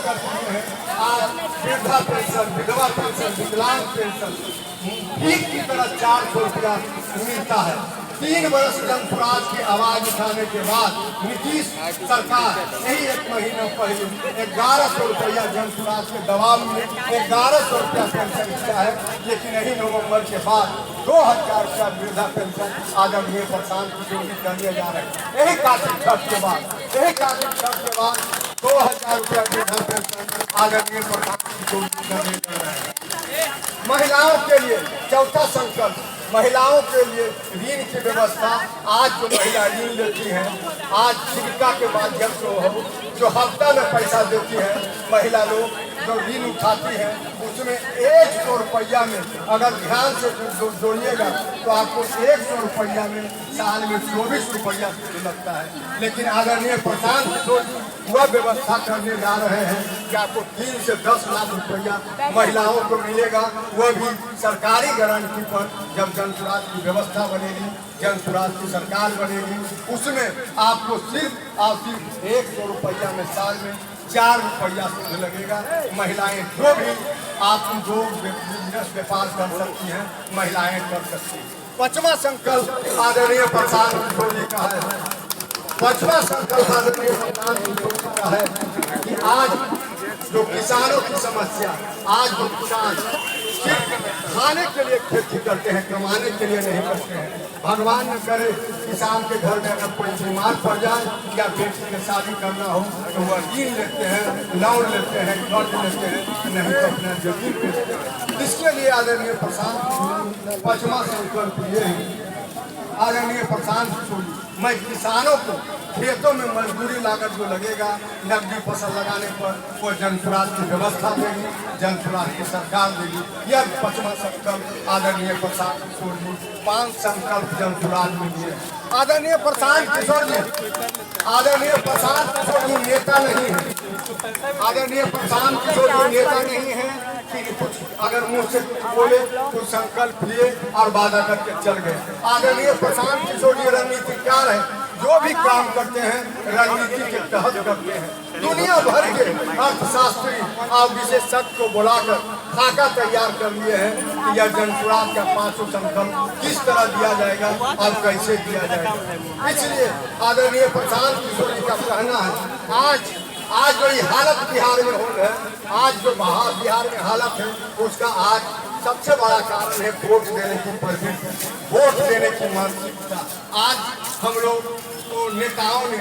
कर चुके हैं। आज वृद्धा पेंशन, विधवा पेंशन, विकलांग पेंशन भीख की तरह 400 रुपया मिलता है। 3 वर्ष जनसुराज की आवाज उठाने के बाद नीतीश सरकार यही 1 महीना पहले 1100 रुपया जनसुराज के दबाव में 1100 रुपया पेंशन दिया है। लेकिन यही नवंबर के बाद 2000 रुपया वृद्धा पेंशन आदरणीय प्रशांत किशोर जी करने जा रहे हैं। यही कार्तिक छठ के बाद 2000 रुपया वृद्धा पेंशन आदरणीय प्रशांत किशोर जी करने जा रहे हैं। महिलाओं के लिए चौथा संकल्प, महिलाओं के लिए ऋण की व्यवस्था। आज जो महिला ऋण लेती हैं, आज जीविका के माध्यम से जो हफ्ता में पैसा देती है, महिला लोग जो ऋण उठाती है उसमें 100 रुपया में अगर ध्यान से जोड़िएगा तो आपको 100 रुपया में साल में 24 रुपया लगता है। लेकिन आदरणीय प्रशांत किशोर वह व्यवस्था करने जा रहे हैं कि आपको 3 से 10 लाख रुपया महिलाओं को मिलेगा, वह भी सरकारी गारंटी पर। जब जनसुराज की व्यवस्था बनेगी, जनसुराज की सरकार बनेगी, उसमें आपको सिर्फ और सिर्फ 100 रुपया में साल में 4 रुपया से लगेगा। महिलाएं जो भी आप जो बिजनेस व्यापार कर सकती हैं, महिलाएं कर सकती हैं। 5वां संकल्प आदरणीय प्रशांत किशोर जी का है। 5वां संकल्प आदरणीय प्रशांत किशोर जी का है कि आज जो किसानों की समस्या, आज जो किसान सिर्फ खाने के लिए खेती करते हैं, कमाने के लिए नहीं करते हैं। भगवान न करे किसान के घर में अगर कोई बीमार पड़ जाए या बेटी की शादी करना हो तो वह ऋण लेते हैं, लोन लेते हैं, कर्ज लेते हैं, नहीं तो अपना जमीन बेचते हैं। इसके लिए आदरणीय प्रशांत 5वां संकल्प ये है। आदरणीय प्रशांत किशोर जी, मैं किसानों को खेतों में मजदूरी लागत जो लगेगा नकदी फसल लगाने पर वो जनसुराज की व्यवस्था देगी, जनसुराज की सरकार देगी। यह 5वां संकल्प आदरणीय प्रशांत किशोर जी 5 संकल्प जनसुराज में दिए। आदरणीय प्रशांत किशोर जी, आदरणीय प्रशांत किशोर जी नेता नहीं है। आदरणीय प्रशांत किशोर जी नेता नहीं है कि कुछ अगर मुंह से बोले कुछ संकल्प लिए और वादा करके चल गए। आदरणीय प्रशांत किशोर जी रणनीतिकार है, जो भी काम करते हैं रणनीति के तहत करते हैं। दुनिया भर के अर्थशास्त्री और विशेषज्ञ को बुलाकर खाका तैयार कर लिए हैं कि यह जनसुराज का 5 संकल्प किस तरह दिया जाएगा और कैसे दिया जाएगा। इसलिए आदरणीय प्रशांत किशोर जी का कहना है आज जो ये हालत बिहार में हो रही है, आज जो बिहार में हालत है उसका आज सबसे बड़ा कारण है वोट देने की प्रवृत्ति, वोट देने की मानसिकता। आज हम लोग तो नेताओं ने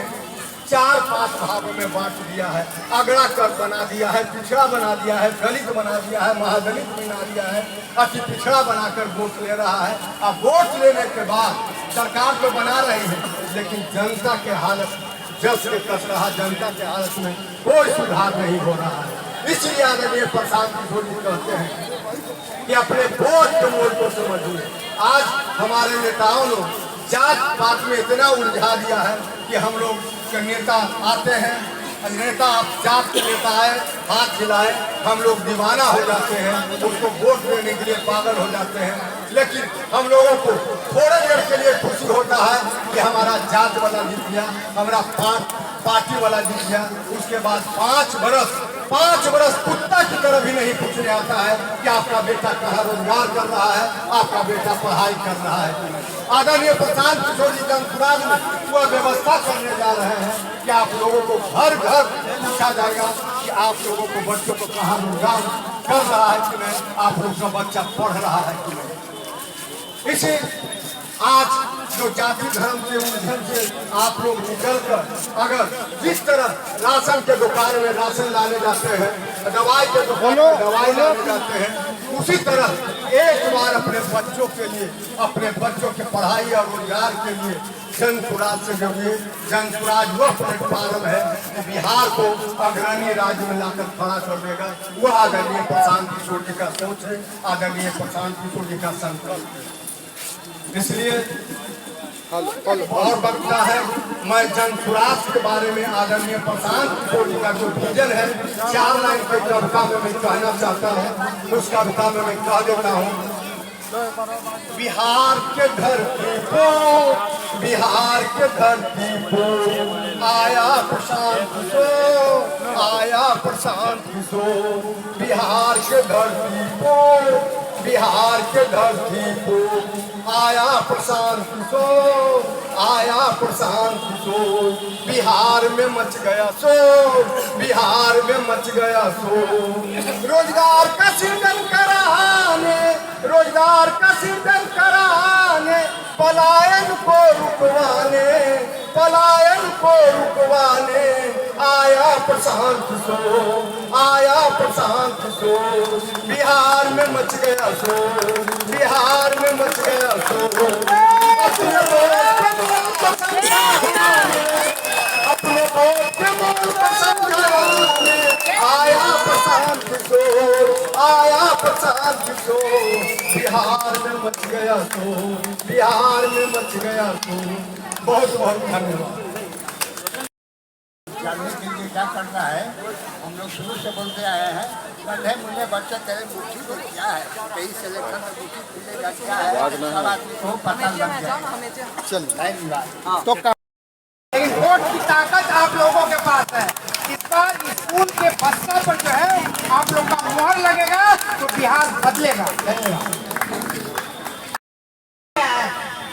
4-5 भागों में बांट दिया है, अगड़ा कर बना दिया है, पिछड़ा बना दिया है, दलित बना दिया है, महादलित बना दिया है, अति पिछड़ा बनाकर वोट ले रहा है। अब वोट लेने के बाद सरकार तो बना रही है, लेकिन जनता के हालत जस के कस रहा, जनता के हालत में कोई सुधार नहीं हो रहा है। इसलिए आदरणीय प्रशांत किशोर जी कहते हैं कि अपने वोट के मोल को समझिए। आज हमारे नेताओं ने जात पात में इतना उलझा दिया है कि हम लोग के नेता आते हैं, नेता जात के नेता आए, हाथ खिलाए, हम लोग दीवाना हो जाते हैं, उसको वोट देने के लिए पागल हो जाते हैं। लेकिन हम लोगों को थोड़ी देर के लिए खुशी होता है कि हमारा जात वाला जीत गया, हमारा पार्टी वाला जीत गया। उसके बाद 5 बरस कुत्ता की तरह भी नहीं पूछने आता है कि आपका बेटा कहाँ रोजगार कर रहा है, आपका बेटा पढ़ाई कर रहा है। आदरणीय प्रशांत किशोर जी जनसुराज में वह व्यवस्था करने जा रहे हैं कि आप लोगों को घर घर पूछा जाएगा कि आप लोगों को बच्चों को कहाँ रोजगार कर रहा है कि नहीं, आप लोग का बच्चा पढ़ रहा है कि नहीं। इसे आज जो जाति धर्म के उलझन से आप लोग निकलकर अगर जिस तरह राशन के दुकान में राशन लाने जाते हैं, दवाई के दुकान में दवाई लाने जाते हैं, उसी तरह एक बार अपने बच्चों के लिए, अपने बच्चों के पढ़ाई और रोजगार के लिए जनसुराज से जुड़िए। जनसुराज वह प्लेटफॉर्म है कि बिहार को अग्रणी राज्य में लाकर खड़ा कर देगा। वह आदरणीय प्रशांत किशोर जी का सोच है, आदरणीय प्रशांत किशोर जी का संकल्प है। इसलिए और बचता है, मैं जनसुराज के बारे में आदरणीय प्रशांत किशोर जी का जो विजन है 4 लाइन की कविता में मैं कहना चाहता हूँ। उस कविता में मैं कह देता हूँ, बिहार के धरती को, बिहार के धरती को आया प्रशांत को, आया प्रशांत किशोर बिहार के धरती को, बिहार के धरती को आया प्रशांत किशोर, आया प्रशांत किशोर। बिहार में मच गया शोर, बिहार में मच गया शोर। रोजगार का सृजन कराने, रोजगार का सृजन कराने, पलायन को रुकवाने, पलायन को रुकवाने आया प्रशांत किशोर, आया प्रशांत किशोर। बिहार में मच गया शोर, बिहार में मच गया शोर। अपने वोट के मोल को समझाने, अपने वोट के मोल को समझाने आया प्रशांत किशोर, आया प्रशांत किशोर। बिहार में मच गया शोर, बिहार में मच गया शोर। बहुत बहुत धन्यवाद। जानने के लिए क्या करना है, हम लोग शुरू से बोलते आए हैं। गड्ढे मुझे बच्चे तेरे मुट्ठी को क्या है, कहीं सिलेक्शन में मुट्ठी खुलेगा क्या है, सब आदमी को पता लग जाए। चलिए तो लेकिन वोट की ताकत आप लोगों के पास है। इस बार स्कूल के बस्ता पर जो है आप लोग का मुहर लगेगा तो बिहार बदलेगा। धन्यवाद।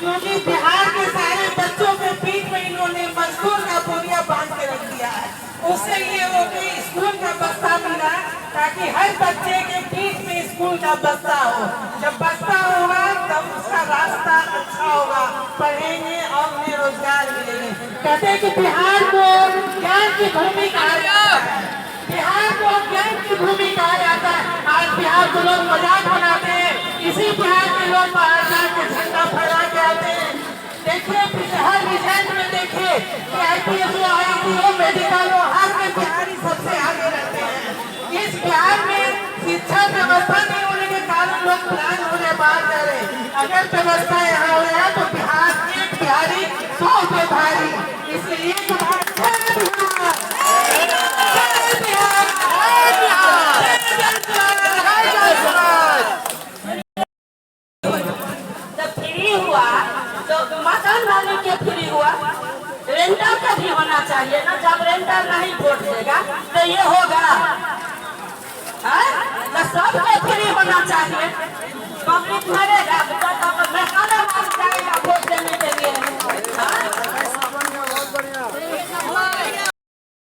क्योंकि बिहार के सारे बच्चों के पीठ में इन्होंने मजदूर का बोरिया बांध के रख दिया है। उससे ये हो कि स्कूल का बस्ता मिला, ताकि हर बच्चे के पीठ में स्कूल का बस्ता हो। जब बस्ता होगा तब उसका रास्ता अच्छा होगा, पढ़ेंगे और उन्हें रोजगार मिलेंगे। कहते हैं कि बिहार को ज्ञान की भूमि कहा जाता है, बिहार को ज्ञान की भूमि कहा जाता है। आज बिहार को लोग मजाक बनाते हैं, इसी बिहार के लोग बाहर जाकर झंडा फहरा के आते हैं। देखिए हर रिजल्ट में देखिए कि IPS हो, IIT हो, मेडिकल हो, हर में बिहारी सबसे आगे रहते हैं। इस बिहार में शिक्षा व्यवस्था नहीं होने के कारण लोग प्लान होने बाहर जा रहे हैं। अगर व्यवस्था यहाँ हो रहा है तो बिहार एक बिहारी 100 पे भारी, इसलिए मकान वाले के फ्री हुआ, रेंटर का भी होना चाहिए ना। जब रेंटर नहीं वोट देगा तो ये होगा, तो सबके फ्री होना चाहिए। पब्लिक मरेगा तो मकान वाला जाएगा वोट देने के लिए।